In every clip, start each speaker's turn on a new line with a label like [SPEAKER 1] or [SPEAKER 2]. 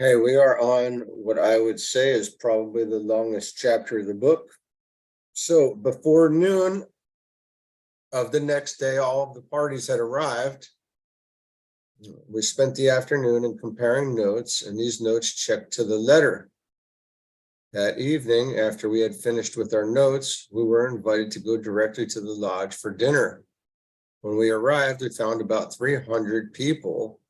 [SPEAKER 1] Okay, we are on what I would say is probably the longest chapter of the book. So before noon of the next day, all of the parties had arrived. We spent the afternoon in comparing notes, and these notes checked to the letter. That evening, after we had finished with our notes, we were invited to go directly to the lodge for dinner. When we arrived, we found about 300 people,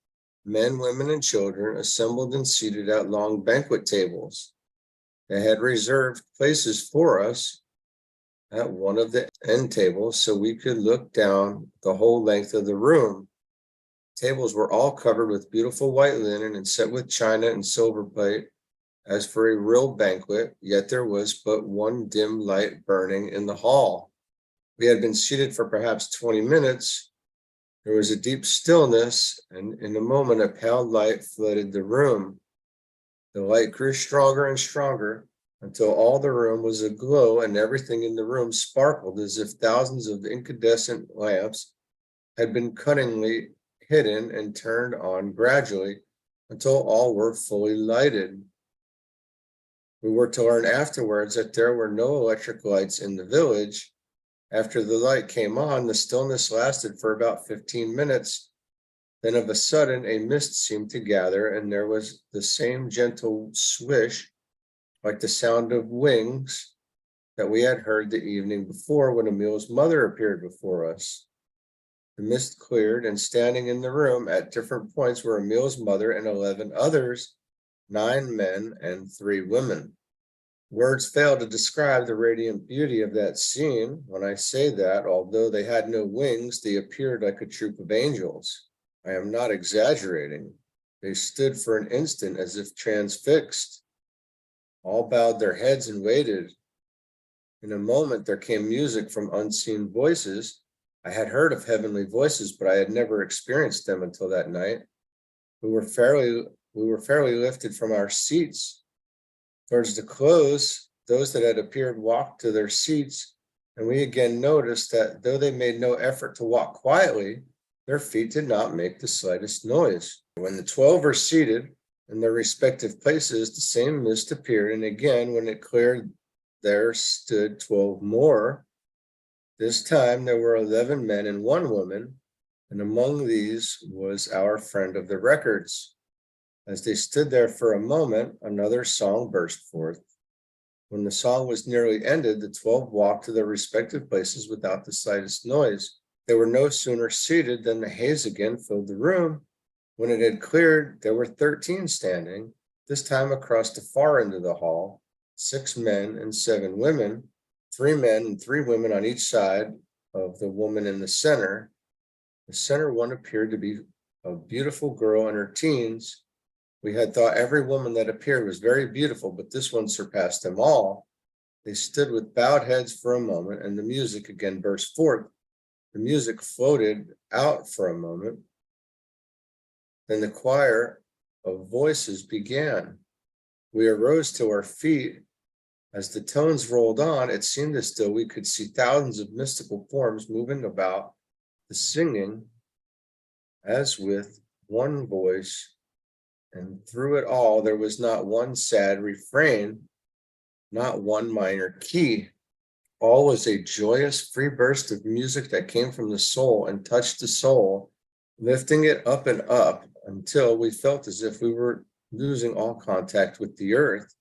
[SPEAKER 1] men, women, and children, assembled and seated at long banquet tables. They had reserved places for us at one of the end tables so we could look down the whole length of the room. Tables were all covered with beautiful white linen and set with china and silver plate, as for a real banquet, yet there was but one dim light burning in the hall. We had been seated for perhaps 20 minutes. There was a deep stillness, and in a moment a pale light flooded the room. The light grew stronger and stronger until all the room was aglow and everything in the room sparkled as if thousands of incandescent lamps had been cunningly hidden and turned on gradually until all were fully lighted. We were to learn afterwards that there were no electric lights in the village. After the light came on, the stillness lasted for about 15 minutes. Then of a sudden, a mist seemed to gather, and there was the same gentle swish, like the sound of wings, that we had heard the evening before when Emil's mother appeared before us. The mist cleared, and standing in the room at different points were Emil's mother and 11 others, 9 men and 3 women. Words fail to describe the radiant beauty of that scene. When I say that, although they had no wings, they appeared like a troop of angels. I am not exaggerating. They stood for an instant as if transfixed. All bowed their heads and waited. In a moment, there came music from unseen voices. I had heard of heavenly voices, but I had never experienced them until that night. We were fairly lifted from our seats. Towards the close, those that had appeared walked to their seats, and we again noticed that though they made no effort to walk quietly, their feet did not make the slightest noise. When the 12 were seated in their respective places, the same mist appeared, and again, when it cleared, there stood 12 more. This time there were 11 men and 1 woman, and among these was our friend of the records. As they stood there for a moment, another song burst forth. When the song was nearly ended, the 12 walked to their respective places without the slightest noise. They were no sooner seated than the haze again filled the room. When it had cleared, there were 13 standing, this time across the far end of the hall, 6 men and 7 women, 3 men and 3 women on each side of the woman in the center. The center one appeared to be a beautiful girl in her teens. We had thought every woman that appeared was very beautiful, but this one surpassed them all. They stood with bowed heads for a moment, and the music again burst forth. The music floated out for a moment. Then the choir of voices began. We arose to our feet. As the tones rolled on, it seemed as though we could see thousands of mystical forms moving about the singing as with one voice. And through it all, there was not one sad refrain, not one minor key. All was a joyous, free burst of music that came from the soul and touched the soul, lifting it up and up until we felt as if we were losing all contact with the earth.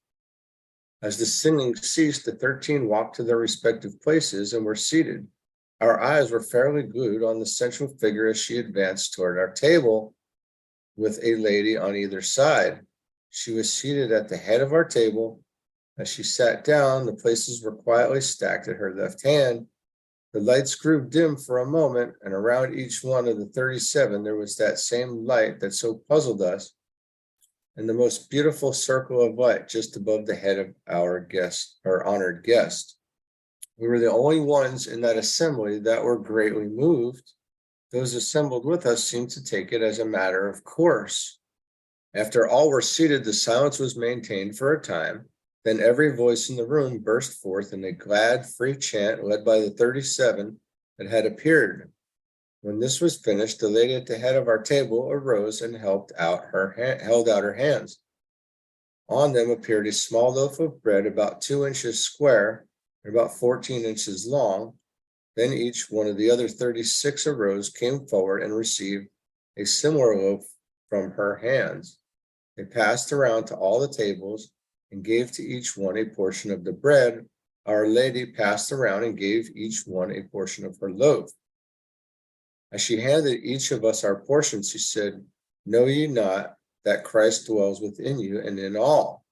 [SPEAKER 1] As the singing ceased, the 13 walked to their respective places and were seated. Our eyes were fairly glued on the central figure as she advanced toward our table, with a lady on either side. She was seated at the head of our table. As she sat down, the places were quietly stacked at her left hand. The lights grew dim for a moment, and around each one of the 37 there was that same light that so puzzled us, and the most beautiful circle of light just above the head of our guest, our honored guest. We were the only ones in that assembly that were greatly moved. Those assembled with us seemed to take it as a matter of course. After all were seated, the silence was maintained for a time. Then every voice in the room burst forth in a glad, free chant led by the 37 that had appeared. When this was finished, the lady at the head of our table arose and held out her hands. On them appeared a small loaf of bread about 2 inches square and about 14 inches long. Then each one of the other 36 arose, came forward, and received a similar loaf from her hands. They passed around to all the tables and gave to each one a portion of the bread. Our Lady passed around and gave each one a portion of her loaf. As she handed each of us our portion, she said, "Know ye not that Christ dwells within you and in all?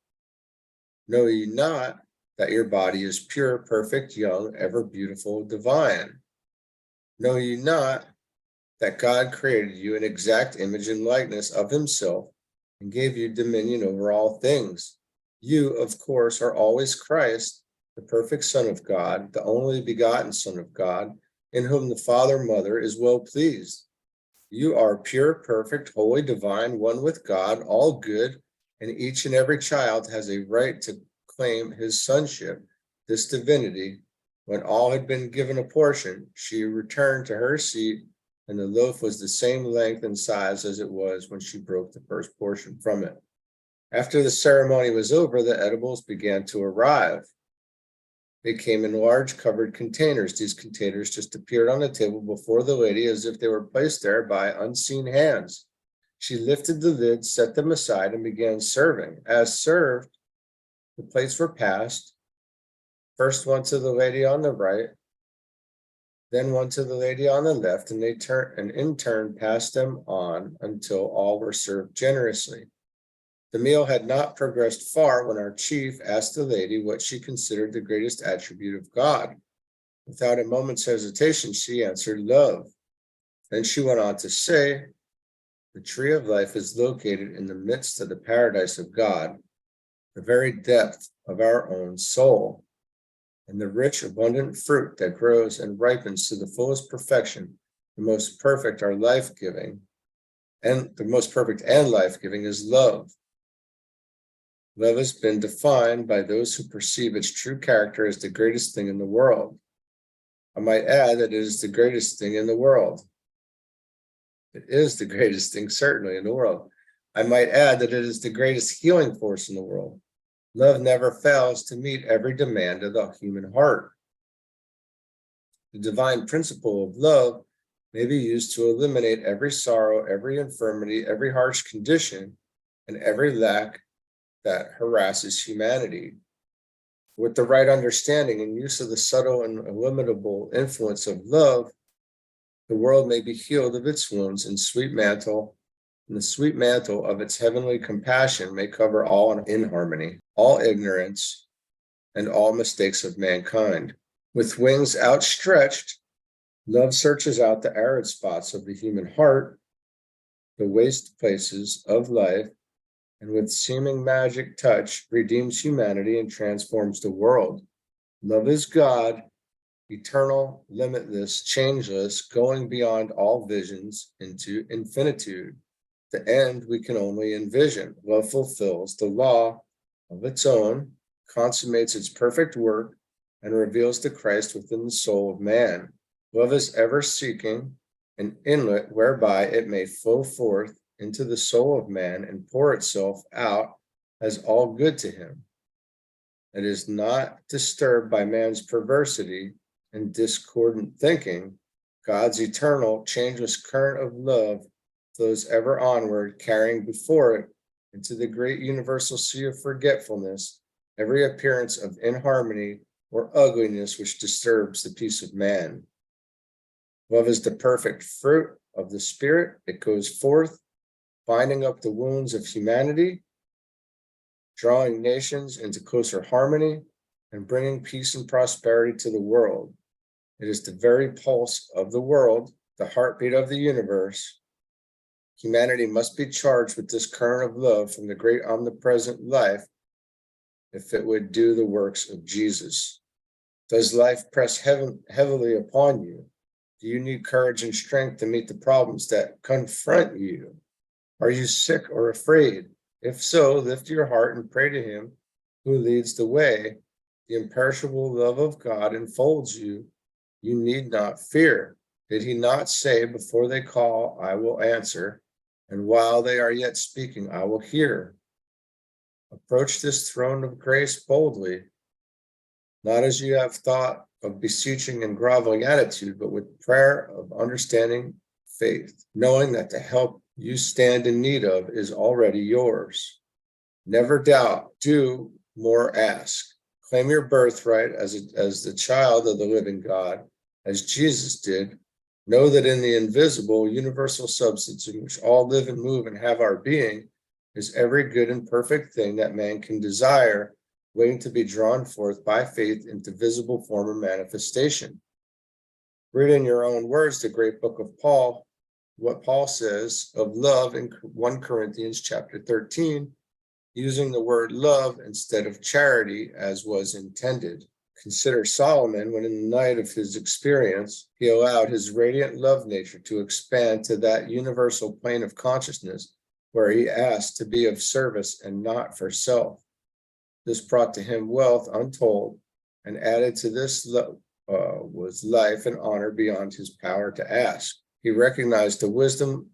[SPEAKER 1] Know ye not that your body is pure, perfect, young, ever beautiful, divine? Know ye not that God created you in exact image and likeness of himself and gave you dominion over all things? You, of course, are always Christ, the perfect Son of God, the only begotten Son of God, in whom the Father, Mother is well pleased. You are pure, perfect, holy, divine, one with God, all good, and each and every child has a right to claim his sonship, this divinity." When all had been given a portion, she returned to her seat, and the loaf was the same length and size as it was when she broke the first portion from it. After the ceremony was over, the edibles began to arrive. They came in large covered containers. These containers just appeared on the table before the lady as if they were placed there by unseen hands. She lifted the lid, set them aside, and began serving. As served, the plates were passed, first one to the lady on the right, then one to the lady on the left, and in turn passed them on until all were served generously. The meal had not progressed far when our chief asked the lady what she considered the greatest attribute of God. Without a moment's hesitation, she answered, "Love." Then she went on to say, "The tree of life is located in the midst of the paradise of God, the very depth of our own soul, and the rich, abundant fruit that grows and ripens to the fullest perfection, the most perfect are life-giving, and the most perfect and life-giving is love. Love has been defined by those who perceive its true character as the greatest thing in the world. I might add that it is the greatest thing in the world. It is the greatest thing, certainly, in the world. I might add that it is the greatest healing force in the world. Love never fails to meet every demand of the human heart. The divine principle of love may be used to eliminate every sorrow, every infirmity, every harsh condition, and every lack that harasses humanity. With the right understanding and use of the subtle and illimitable influence of love, the world may be healed of its wounds, and the sweet mantle of its heavenly compassion may cover all inharmony, all ignorance, and all mistakes of mankind. With wings outstretched, love searches out the arid spots of the human heart, the waste places of life, and with seeming magic touch redeems humanity and transforms the world. Love is God, eternal, limitless, changeless, going beyond all visions into infinitude. The end we can only envision. Love fulfills the law of its own, consummates its perfect work, and reveals the Christ within the soul of man. Love is ever seeking an inlet whereby it may flow forth into the soul of man and pour itself out as all good to him. It is not disturbed by man's perversity and discordant thinking. God's eternal, changeless current of love flows ever onward, carrying before it into the great universal sea of forgetfulness every appearance of inharmony or ugliness which disturbs the peace of man. Love is the perfect fruit of the Spirit. It goes forth, binding up the wounds of humanity, drawing nations into closer harmony, and bringing peace and prosperity to the world. It is the very pulse of the world, the heartbeat of the universe. Humanity must be charged with this current of love from the great omnipresent life if it would do the works of Jesus. Does life press heavily upon you? Do you need courage and strength to meet the problems that confront you? Are you sick or afraid? If so, lift your heart and pray to him who leads the way. The imperishable love of God enfolds you. You need not fear. Did he not say, before they call, I will answer, and while they are yet speaking, I will hear? Approach this throne of grace boldly, not as you have thought of beseeching and groveling attitude, but with prayer of understanding faith, knowing that the help you stand in need of is already yours. Never doubt, do more ask. Claim your birthright as the child of the living God, as Jesus did. Know that in the invisible, universal substance in which all live and move and have our being is every good and perfect thing that man can desire, waiting to be drawn forth by faith into visible form or manifestation. Read in your own words the great book of Paul, what Paul says of love in 1 Corinthians chapter 13, using the word love instead of charity as was intended. Consider Solomon when in the night of his experience, he allowed his radiant love nature to expand to that universal plane of consciousness where he asked to be of service and not for self. This brought to him wealth untold, and added to this was life and honor beyond his power to ask. He recognized the wisdom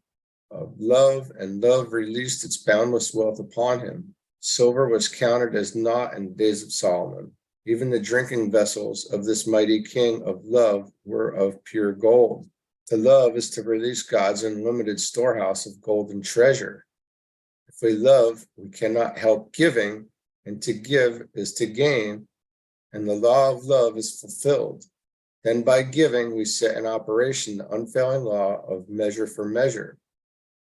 [SPEAKER 1] of love, and love released its boundless wealth upon him. Silver was counted as naught in the days of Solomon. Even the drinking vessels of this mighty king of love were of pure gold. To love is to release God's unlimited storehouse of golden treasure. If we love, we cannot help giving, and to give is to gain, and the law of love is fulfilled. Then by giving, we set in operation the unfailing law of measure for measure.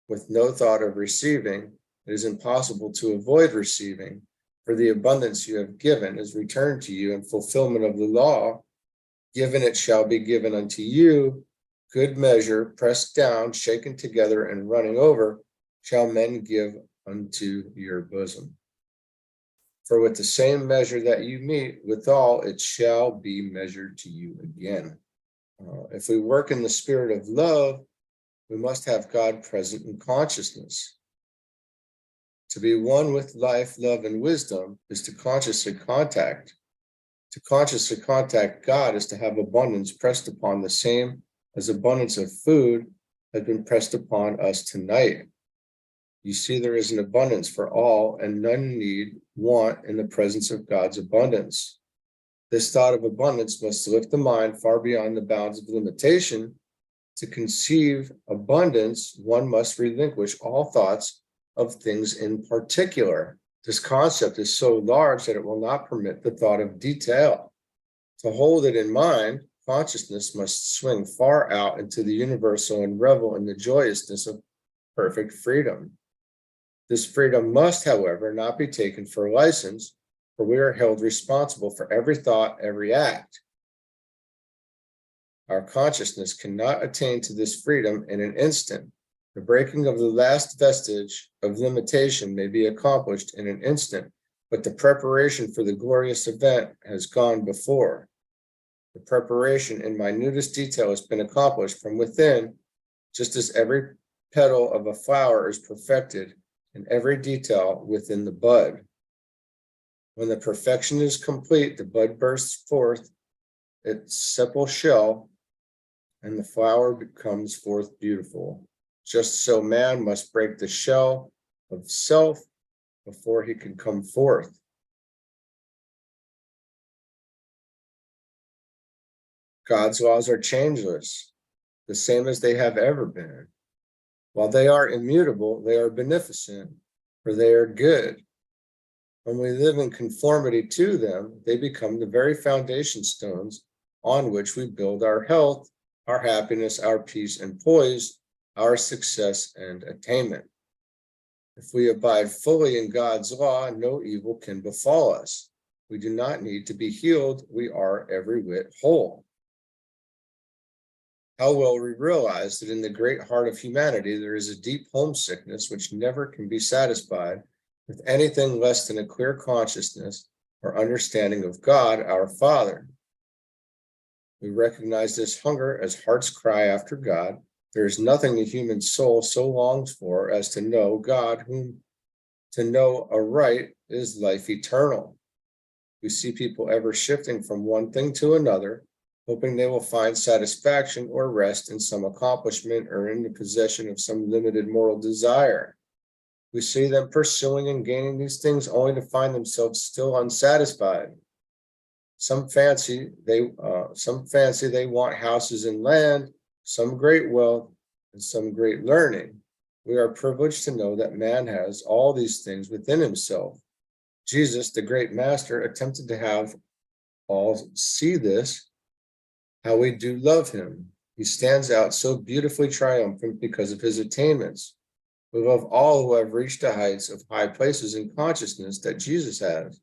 [SPEAKER 1] With no thought of receiving, it is impossible to avoid receiving, for the abundance you have given is returned to you in fulfillment of the law. Given it shall be given unto you, good measure, pressed down, shaken together, and running over, shall men give unto your bosom. For with the same measure that you meet withal, it shall be measured to you again. If we work in the spirit of love, we must have God present in consciousness. To be one with life, love, and wisdom is to consciously contact. To consciously contact God is to have abundance pressed upon the same as abundance of food has been pressed upon us tonight. You see, there is an abundance for all, and none need want in the presence of God's abundance. This thought of abundance must lift the mind far beyond the bounds of limitation. To conceive abundance, one must relinquish all thoughts of things in particular. This concept is so large that it will not permit the thought of detail. To hold it in mind, consciousness must swing far out into the universal and revel in the joyousness of perfect freedom. This freedom must, however, not be taken for license, for we are held responsible for every thought, every act. Our consciousness cannot attain to this freedom in an instant. The breaking of the last vestige of limitation may be accomplished in an instant, but the preparation for the glorious event has gone before. The preparation in minutest detail has been accomplished from within, just as every petal of a flower is perfected in every detail within the bud. When the perfection is complete, the bud bursts forth its sepal shell, and the flower comes forth beautiful. Just so man must break the shell of self before he can come forth. God's laws are changeless, the same as they have ever been. While they are immutable, they are beneficent, for they are good. When we live in conformity to them, they become the very foundation stones on which we build our health, our happiness, our peace and poise, our success and attainment. If we abide fully in God's law, no evil can befall us. We do not need to be healed. We are every whit whole. How well we realize that in the great heart of humanity, there is a deep homesickness which never can be satisfied with anything less than a clear consciousness or understanding of God, our Father. We recognize this hunger as heart's cry after God. There is nothing the human soul so longs for as to know God, whom to know aright is life eternal. We see people ever shifting from one thing to another, hoping they will find satisfaction or rest in some accomplishment or in the possession of some limited moral desire. We see them pursuing and gaining these things only to find themselves still unsatisfied. Some fancy they want houses and land, some great wealth, and some great learning. We are privileged to know that man has all these things within himself. Jesus, the great master, attempted to have all see this, how we do love him. He stands out so beautifully triumphant because of his attainments. Above all who have reached the heights of high places in consciousness that Jesus has.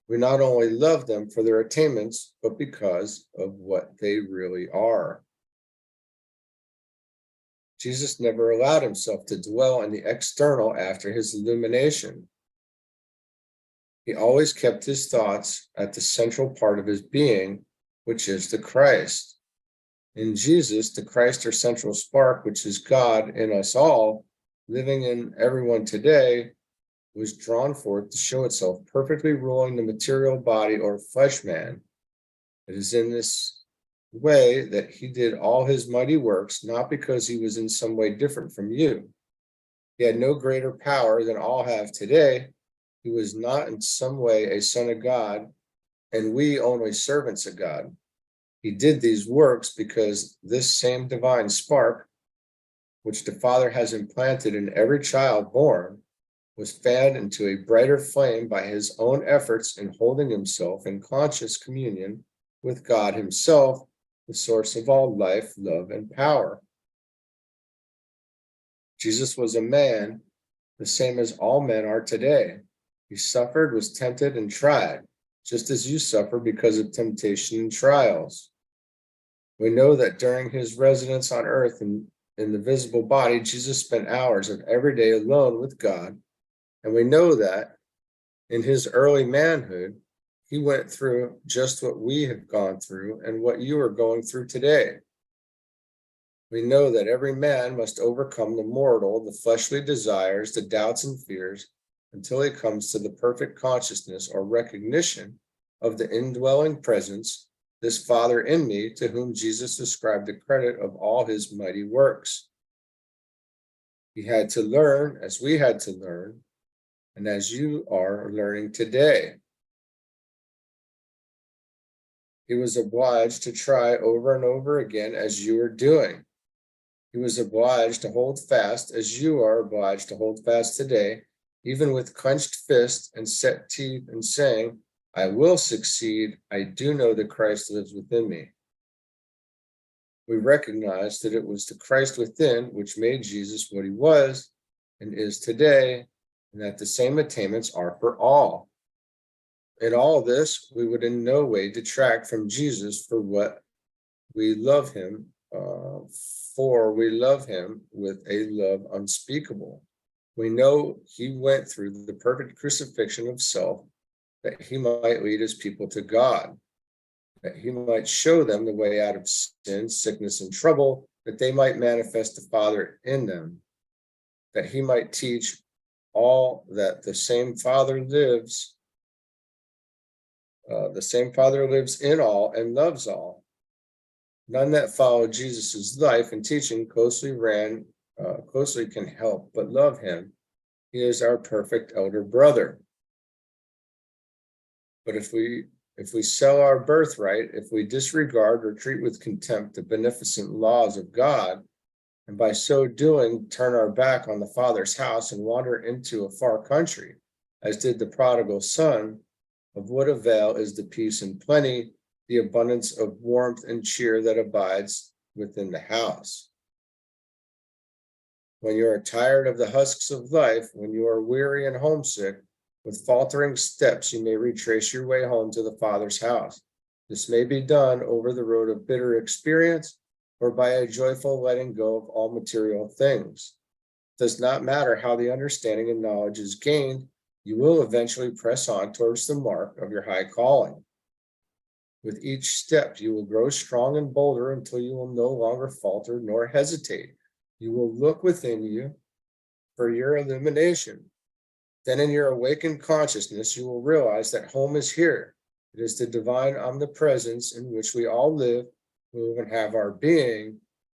[SPEAKER 1] We not only love them for their attainments, but because of what they really are. Jesus never allowed himself to dwell on the external after his illumination. He always kept his thoughts at the central part of his being, which is the Christ. In Jesus, the Christ or central spark, which is God in us all, living in everyone today, was drawn forth to show itself perfectly ruling the material body or flesh man. It is in this way that he did all his mighty works, not because he was in some way different from you. He had no greater power than all have today. He was not in some way a son of God, and we only servants of God. He did these works because this same divine spark, which the Father has implanted in every child born, was fanned into a brighter flame by his own efforts in holding himself in conscious communion with God himself, the source of all life, love, and power. Jesus was a man, the same as all men are today. He suffered, was tempted, and tried, just as you suffer because of temptation and trials. We know that during his residence on earth in the visible body, Jesus spent hours of every day alone with God. And we know that in his early manhood, he went through just what we have gone through and what you are going through today. We know that every man must overcome the mortal, the fleshly desires, the doubts and fears, until he comes to the perfect consciousness or recognition of the indwelling presence, this Father in me, to whom Jesus ascribed the credit of all his mighty works. He had to learn as we had to learn, and as you are learning today. He was obliged to try over and over again as you are doing. He was obliged to hold fast as you are obliged to hold fast today, even with clenched fists and set teeth, and saying, I will succeed. I do know that Christ lives within me. We recognize that it was the Christ within which made Jesus what he was and is today, and that the same attainments are for all. In all this, we would in no way detract from Jesus for what we love him, for we love him with a love unspeakable. We know he went through the perfect crucifixion of self, that he might lead his people to God, that he might show them the way out of sin, sickness, and trouble, that they might manifest the Father in them, that he might teach all that the same Father lives in all and loves all. None that follow Jesus's life and teaching closely can help but love him. He is our perfect elder brother. But if we sell our birthright, if we disregard or treat with contempt the beneficent laws of God, and by so doing turn our back on the Father's house and wander into a far country, as did the prodigal son, of what avail is the peace and plenty, the abundance of warmth and cheer that abides within the house? When you are tired of the husks of life, when you are weary and homesick, with faltering steps you may retrace your way home to the Father's house. This may be done over the road of bitter experience or by a joyful letting go of all material things. It does not matter how the understanding and knowledge is gained, you will eventually press on towards the mark of your high calling. With each step, you will grow strong and bolder until you will no longer falter nor hesitate. You will look within you for your illumination. Then in your awakened consciousness, you will realize that home is here. It is the divine omnipresence in which we all live, move, and have our being.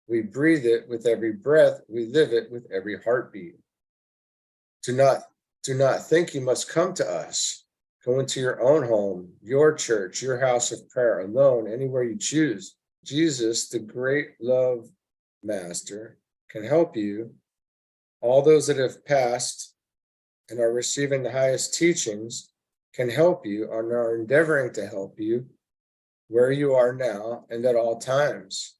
[SPEAKER 1] We breathe it with every breath. We live it with every heartbeat. Do not think you must come to us. Go into your own home, your church, your house of prayer, alone, anywhere you choose. Jesus, the great love master, can help you. All those that have passed and are receiving the highest teachings can help you and are endeavoring to help you where you are now and at all times.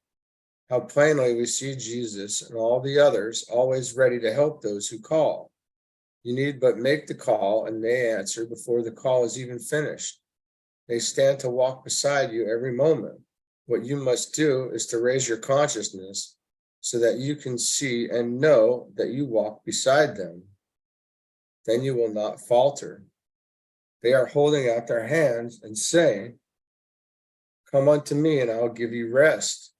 [SPEAKER 1] How plainly we see Jesus and all the others always ready to help those who call. You need but make the call and they answer before the call is even finished. They stand to walk beside you every moment. What you must do is to raise your consciousness so that you can see and know that you walk beside them. Then you will not falter. They are holding out their hands and saying, "Come unto me and I'll give you rest."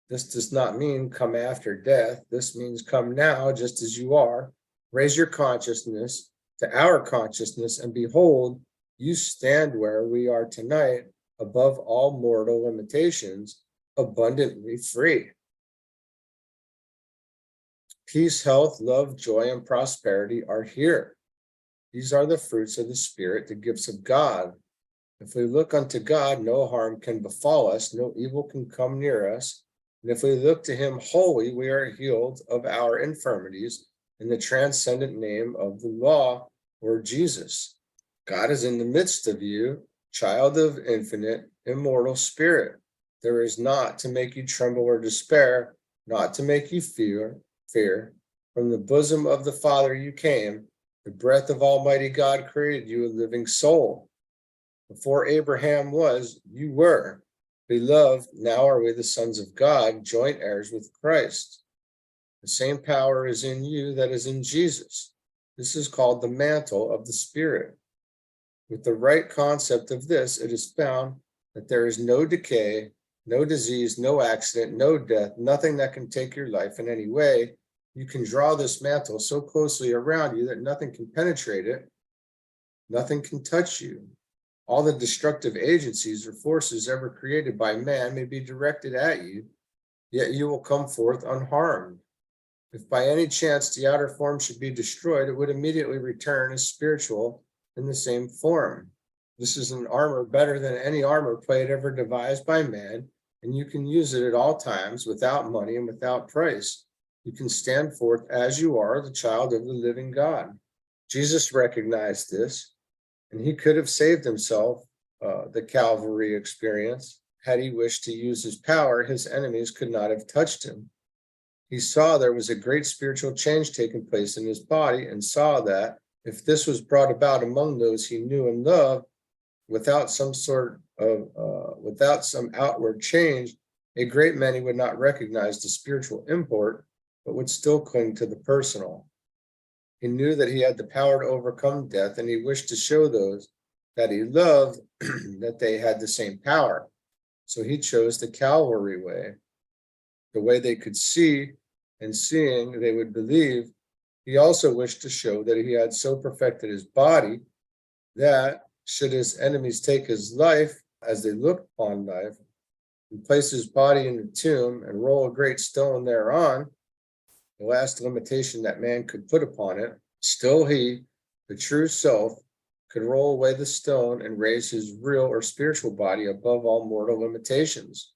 [SPEAKER 1] This does not mean come after death. This means come now just as you are. Raise your consciousness to our consciousness and behold, you stand where we are tonight, above all mortal limitations, abundantly free. Peace, health, love, joy, and prosperity are here. These are the fruits of the Spirit, the gifts of God. If we look unto God, no harm can befall us, no evil can come near us. And if we look to him wholly, we are healed of our infirmities in the transcendent name of the law, or Jesus. God is in the midst of you, child of infinite, immortal spirit. There is naught to make you tremble or despair, not to make you fear. From the bosom of the Father you came, the breath of Almighty God created you a living soul. Before Abraham was, you were. Beloved, now are we the sons of God, joint heirs with Christ. The same power is in you that is in Jesus. This is called the mantle of the Spirit. With the right concept of this, it is found that there is no decay, no disease, no accident, no death, nothing that can take your life in any way. You can draw this mantle so closely around you that nothing can penetrate it, nothing can touch you. All the destructive agencies or forces ever created by man may be directed at you, yet you will come forth unharmed. If by any chance the outer form should be destroyed, it would immediately return as spiritual in the same form. This is an armor better than any armor plate ever devised by man, and you can use it at all times without money and without price. You can stand forth as you are, the child of the living God. Jesus recognized this, and he could have saved himself the Calvary experience. Had he wished to use his power, his enemies could not have touched him. He saw there was a great spiritual change taking place in his body and saw that if this was brought about among those he knew and loved, without some outward change, a great many would not recognize the spiritual import, but would still cling to the personal. He knew that he had the power to overcome death, and he wished to show those that he loved that they had the same power. So he chose the Calvary way, the way they could see, and seeing they would believe. He also wished to show that he had so perfected his body that, should his enemies take his life as they looked upon life, and place his body in the tomb and roll a great stone thereon, the last limitation that man could put upon it, still he, the true self, could roll away the stone and raise his real or spiritual body above all mortal limitations.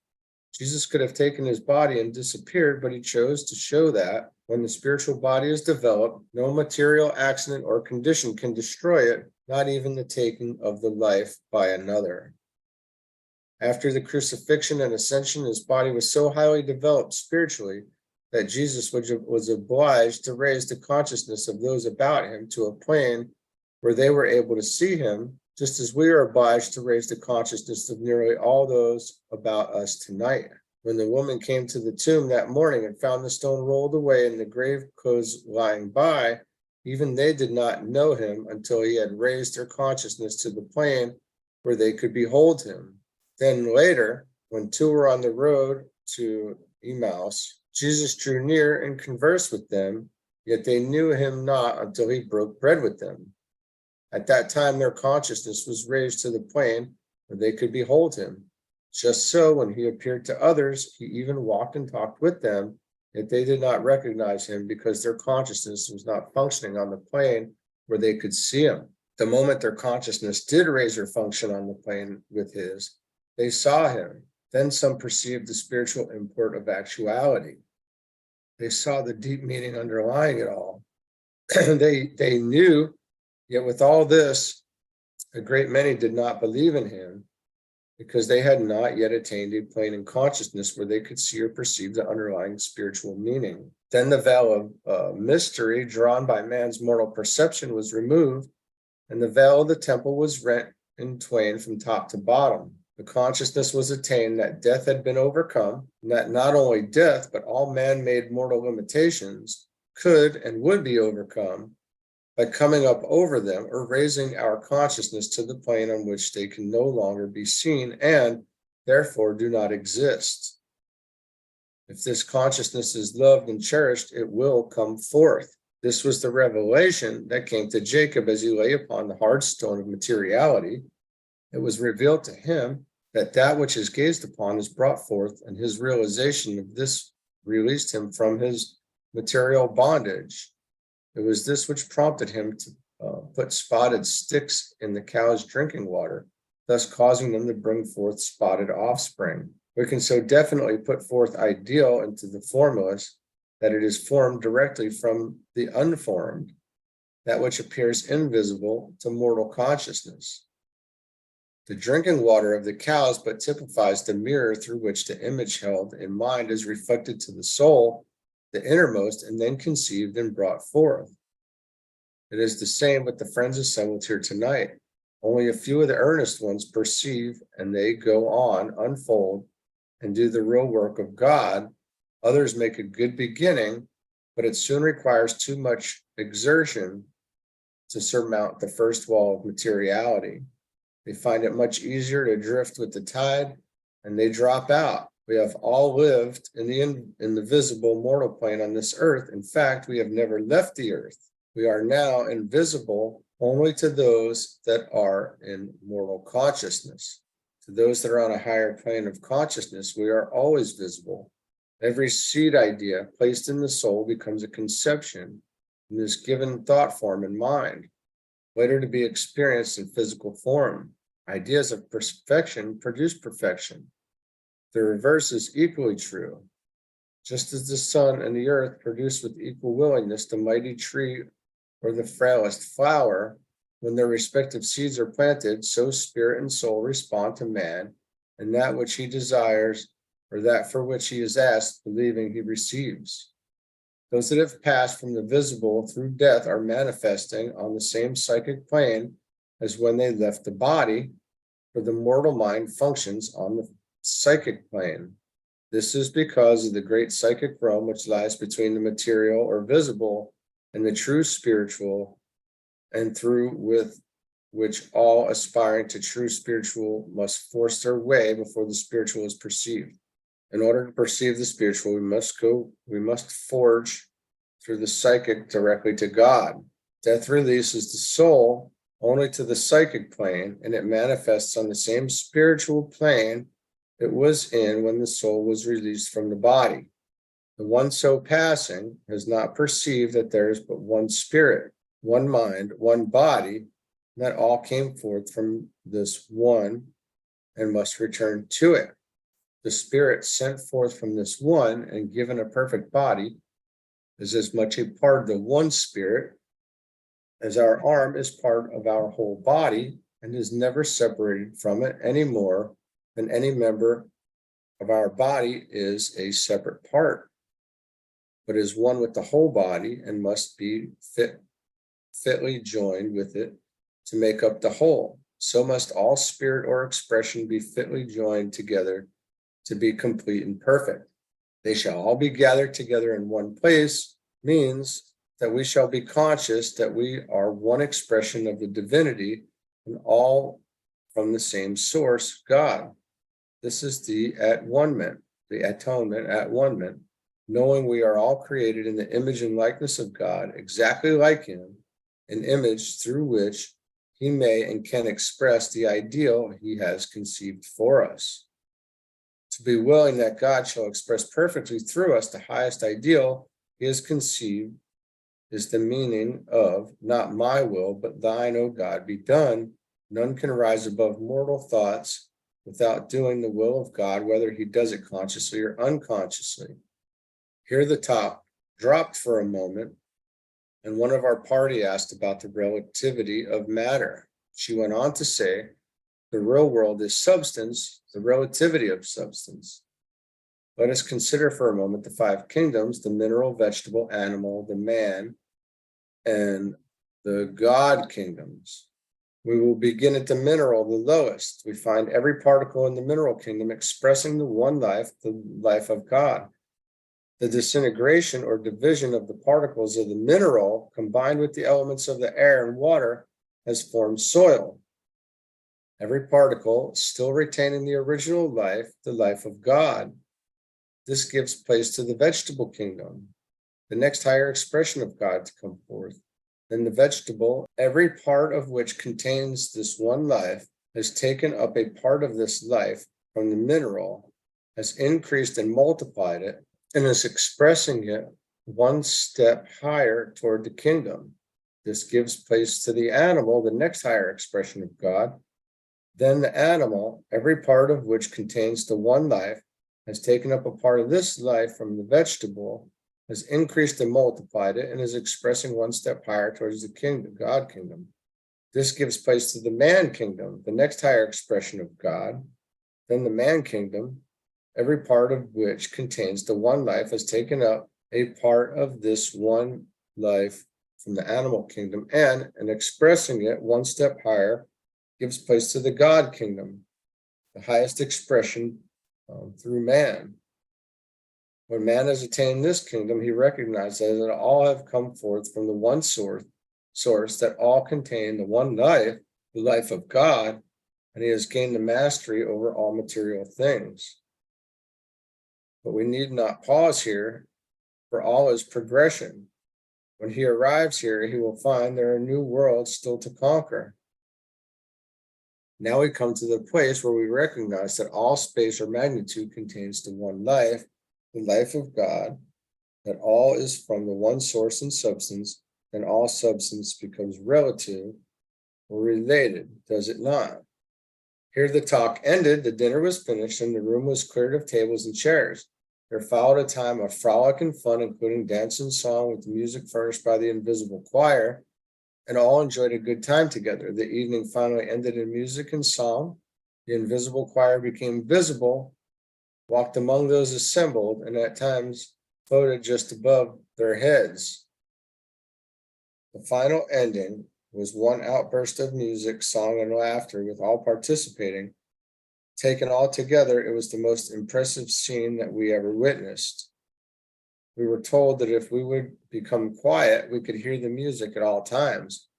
[SPEAKER 1] Jesus could have taken his body and disappeared, but he chose to show that when the spiritual body is developed, no material accident or condition can destroy it, not even the taking of the life by another. After the crucifixion and ascension, his body was so highly developed spiritually that Jesus was obliged to raise the consciousness of those about him to a plane where they were able to see him, just as we are obliged to raise the consciousness of nearly all those about us tonight. When the woman came to the tomb that morning and found the stone rolled away and the grave clothes lying by, even they did not know him until he had raised their consciousness to the plane where they could behold him. Then later, when two were on the road to Emmaus, Jesus drew near and conversed with them, yet they knew him not until he broke bread with them. At that time, their consciousness was raised to the plane where they could behold him. Just so, when he appeared to others, he even walked and talked with them, yet they did not recognize him because their consciousness was not functioning on the plane where they could see him. The moment their consciousness did raise or function on the plane with his, they saw him. Then some perceived the spiritual import of actuality. They saw the deep meaning underlying it all. They knew, yet with all this, a great many did not believe in him because they had not yet attained a plane in consciousness where they could see or perceive the underlying spiritual meaning. Then the veil of mystery drawn by man's mortal perception was removed, and the veil of the temple was rent in twain from top to bottom. The consciousness was attained that death had been overcome, and that not only death, but all man-made mortal limitations could and would be overcome by coming up over them or raising our consciousness to the plane on which they can no longer be seen and therefore do not exist. If this consciousness is loved and cherished, it will come forth. This was the revelation that came to Jacob as he lay upon the hard stone of materiality. It was revealed to him that that which is gazed upon is brought forth, and his realization of this released him from his material bondage. It was this which prompted him to put spotted sticks in the cows' drinking water, thus causing them to bring forth spotted offspring. We can so definitely put forth ideal into the formless that it is formed directly from the unformed, that which appears invisible to mortal consciousness. The drinking water of the cows but typifies the mirror through which the image held in mind is reflected to the soul, the innermost, and then conceived and brought forth. It is the same with the friends assembled here tonight. Only a few of the earnest ones perceive, and they go on, unfold, and do the real work of God. Others make a good beginning, but it soon requires too much exertion to surmount the first wall of materiality. They find it much easier to drift with the tide, and they drop out. We have all lived in the visible mortal plane on this earth. In fact, we have never left the earth. We are now invisible only to those that are in mortal consciousness. To those that are on a higher plane of consciousness, we are always visible. Every seed idea placed in the soul becomes a conception and is given thought form in mind, later to be experienced in physical form. Ideas of perfection produce perfection. The reverse is equally true. Just as the sun and the earth produce with equal willingness the mighty tree or the frailest flower, when their respective seeds are planted, so spirit and soul respond to man and that which he desires or that for which he is asked, believing he receives. Those that have passed from the visible through death are manifesting on the same psychic plane as when they left the body, for the mortal mind functions on the psychic plane. This is because of the great psychic realm which lies between the material or visible and the true spiritual, and through with which all aspiring to true spiritual must force their way before the spiritual is perceived. In order to perceive the spiritual, we must forge through the psychic directly to God. Death releases the soul only to the psychic plane, and it manifests on the same spiritual plane it was in when the soul was released from the body. The one so passing has not perceived that there is but one spirit, one mind, one body, and that all came forth from this one and must return to it. The spirit sent forth from this one and given a perfect body is as much a part of the one spirit as our arm is part of our whole body and is never separated from it any more than any member of our body is a separate part, but is one with the whole body and must be fitly joined with it to make up the whole. So must all spirit or expression be fitly joined together to be complete and perfect. They shall all be gathered together in one place, means that we shall be conscious that we are one expression of the divinity and all from the same source, God. This is the at-one-ment, the atonement at-one-ment, knowing we are all created in the image and likeness of God, exactly like him, an image through which he may and can express the ideal he has conceived for us. to be willing that God shall express perfectly through us the highest ideal he has conceived is the meaning of not my will, but thine, O God, be done. None can rise above mortal thoughts without doing the will of God, whether he does it consciously or unconsciously. Here the top dropped for a moment, and one of our party asked about the relativity of matter. She went on to say, the real world is substance, the relativity of substance. Let us consider for a moment the five kingdoms, the mineral, vegetable, animal, the man, and the God kingdoms. We will begin at the mineral, the lowest. We find every particle in the mineral kingdom expressing the one life, the life of God. The disintegration or division of the particles of the mineral combined with the elements of the air and water has formed soil. Every particle still retaining the original life, the life of God. This gives place to the vegetable kingdom, the next higher expression of God to come forth. Then the vegetable, every part of which contains this one life, has taken up a part of this life from the mineral, has increased and multiplied it, and is expressing it one step higher toward the kingdom. This gives place to the animal, the next higher expression of God. Then the animal, every part of which contains the one life, has taken up a part of this life from the vegetable, has increased and multiplied it, and is expressing one step higher towards the kingdom, God kingdom. This gives place to the man kingdom, the next higher expression of God. Then the man kingdom, every part of which contains the one life, has taken up a part of this one life from the animal kingdom, and expressing it one step higher, gives place to the God kingdom, the highest expression through man. When man has attained this kingdom, he recognizes that all have come forth from the one source, that all contain the one life, the life of God, and he has gained the mastery over all material things. But we need not pause here, for all is progression. When he arrives here, he will find there are new worlds still to conquer. Now we come to the place where we recognize that all space or magnitude contains the one life, the life of God, that all is from the one source and substance, and all substance becomes relative or related, does it not? Here the talk ended, the dinner was finished, and the room was cleared of tables and chairs. There followed a time of frolic and fun, including dance and song with the music furnished by the invisible choir, and all enjoyed a good time together. The evening finally ended in music and song. The invisible choir became visible, walked among those assembled, and at times floated just above their heads. The final ending was one outburst of music, song, and laughter, with all participating. Taken all together, it was the most impressive scene that we ever witnessed. We were told that if we would become quiet, we could hear the music at all times.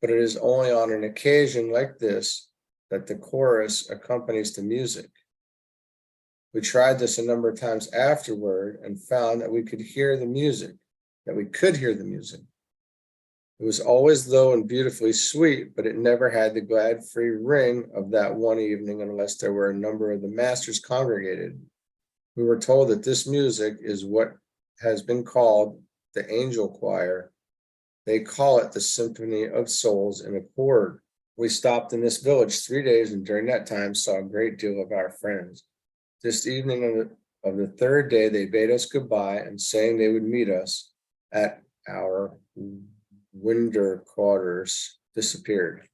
[SPEAKER 1] But it is only on an occasion like this that the chorus accompanies the music. We tried this a number of times afterward and found that we could hear the music, It was always low and beautifully sweet, but it never had the glad, free ring of that one evening unless there were a number of the masters congregated. We were told that this music is what has been called the angel choir. They call it the Symphony of Souls in Accord. We stopped in this village 3 days, and during that time saw a great deal of our friends. This evening of the third day, they bade us goodbye, and saying they would meet us at our winter quarters, disappeared.